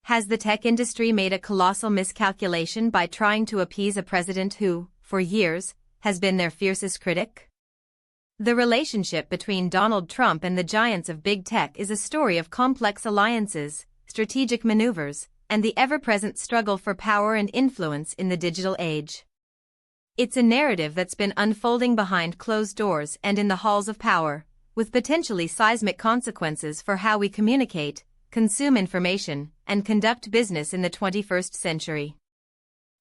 Has the tech industry made a colossal miscalculation by trying to appease a president who, for years, has been their fiercest critic? The relationship between Donald Trump and the giants of big tech is a story of complex alliances, strategic maneuvers, and the ever-present struggle for power and influence in the digital age. It's a narrative that's been unfolding behind closed doors and in the halls of power, with potentially seismic consequences for how we communicate, consume information, and conduct business in the 21st century.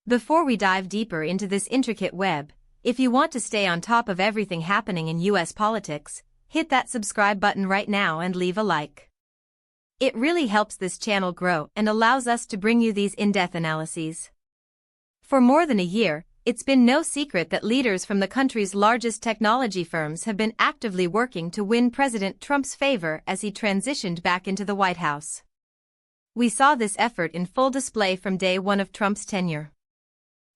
Before we dive deeper into this intricate web, if you want to stay on top of everything happening in US politics, hit that subscribe button right now and leave a like. It really helps this channel grow and allows us to bring you these in-depth analyses. For more than a year, it's been no secret that leaders from the country's largest technology firms have been actively working to win President Trump's favor as he transitioned back into the White House. We saw this effort in full display from day one of Trump's tenure.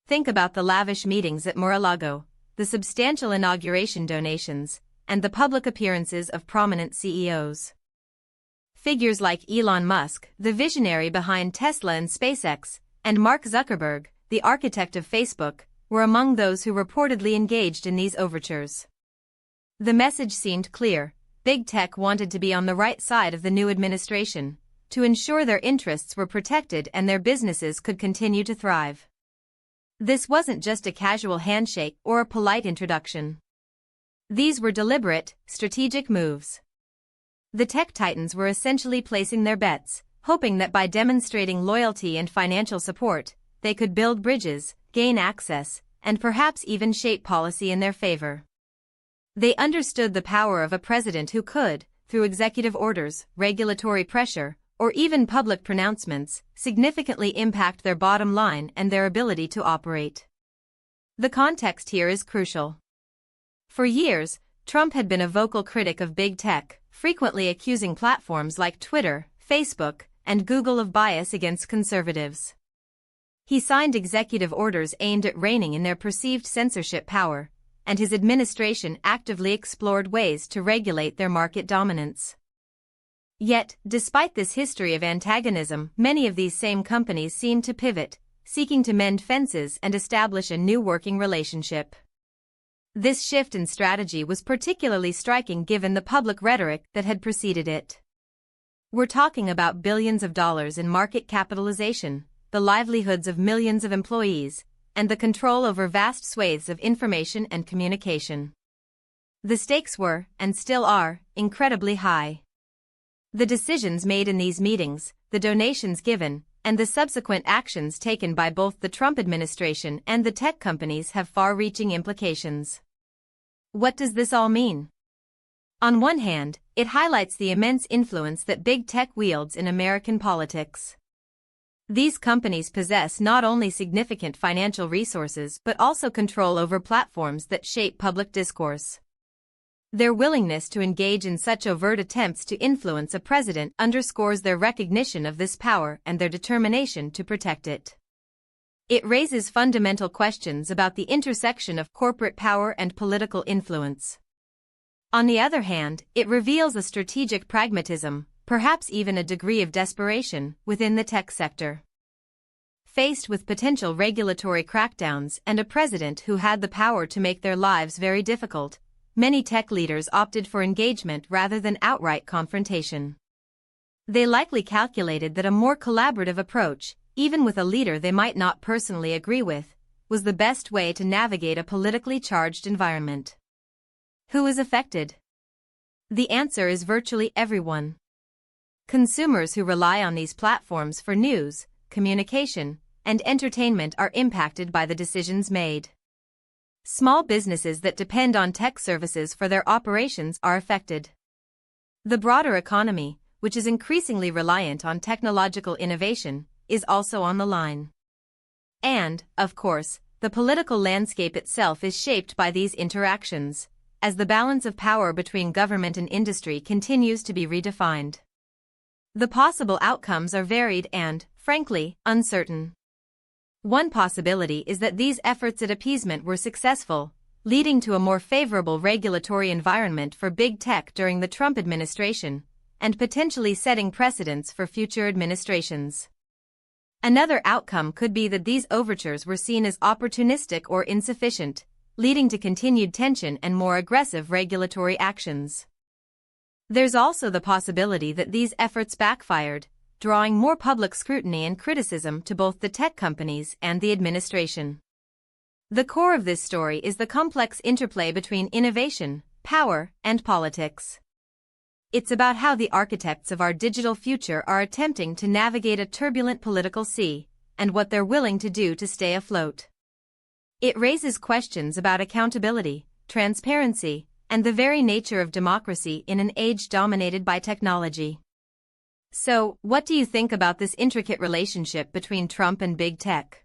Think about the lavish meetings at Mar-a-Lago, the substantial inauguration donations, and the public appearances of prominent CEOs. Figures like Elon Musk, the visionary behind Tesla and SpaceX, and Mark Zuckerberg, the architect of Facebook, were among those who reportedly engaged in these overtures. The message seemed clear: big tech wanted to be on the right side of the new administration, to ensure their interests were protected and their businesses could continue to thrive. This wasn't just a casual handshake or a polite introduction. These were deliberate, strategic moves. The tech titans were essentially placing their bets, hoping that by demonstrating loyalty and financial support, they could build bridges, gain access, and perhaps even shape policy in their favor. They understood the power of a president who could, through executive orders, regulatory pressure, or even public pronouncements, significantly impact their bottom line and their ability to operate. The context here is crucial. For years, Trump had been a vocal critic of big tech, frequently accusing platforms like Twitter, Facebook, and Google of bias against conservatives. He signed executive orders aimed at reining in their perceived censorship power, and his administration actively explored ways to regulate their market dominance. Yet, despite this history of antagonism, many of these same companies seemed to pivot, seeking to mend fences and establish a new working relationship. This shift in strategy was particularly striking given the public rhetoric that had preceded it. We're talking about billions of dollars in market capitalization, the livelihoods of millions of employees, and the control over vast swathes of information and communication. The stakes were, and still are, incredibly high. The decisions made in these meetings, the donations given, and the subsequent actions taken by both the Trump administration and the tech companies have far-reaching implications. What does this all mean? On one hand, it highlights the immense influence that big tech wields in American politics. These companies possess not only significant financial resources but also control over platforms that shape public discourse. Their willingness to engage in such overt attempts to influence a president underscores their recognition of this power and their determination to protect it. It raises fundamental questions about the intersection of corporate power and political influence. On the other hand, it reveals a strategic pragmatism, perhaps even a degree of desperation, within the tech sector. Faced with potential regulatory crackdowns and a president who had the power to make their lives very difficult, many tech leaders opted for engagement rather than outright confrontation. They likely calculated that a more collaborative approach, even with a leader they might not personally agree with, was the best way to navigate a politically charged environment. Who is affected? The answer is virtually everyone. Consumers who rely on these platforms for news, communication, and entertainment are impacted by the decisions made. Small businesses that depend on tech services for their operations are affected. The broader economy, which is increasingly reliant on technological innovation, is also on the line. And, of course, the political landscape itself is shaped by these interactions, as the balance of power between government and industry continues to be redefined. The possible outcomes are varied and, frankly, uncertain. One possibility is that these efforts at appeasement were successful, leading to a more favorable regulatory environment for big tech during the Trump administration, and potentially setting precedents for future administrations. Another outcome could be that these overtures were seen as opportunistic or insufficient, leading to continued tension and more aggressive regulatory actions. There's also the possibility that these efforts backfired, drawing more public scrutiny and criticism to both the tech companies and the administration. The core of this story is the complex interplay between innovation, power, and politics. It's about how the architects of our digital future are attempting to navigate a turbulent political sea, and what they're willing to do to stay afloat. It raises questions about accountability, transparency, and the very nature of democracy in an age dominated by technology. So, what do you think about this intricate relationship between Trump and big tech?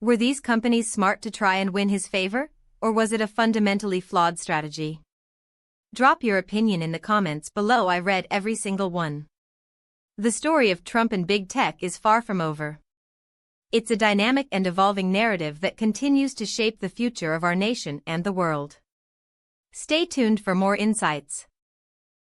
Were these companies smart to try and win his favor, or was it a fundamentally flawed strategy? Drop your opinion in the comments below. I read every single one. The story of Trump and big tech is far from over. It's a dynamic and evolving narrative that continues to shape the future of our nation and the world. Stay tuned for more insights.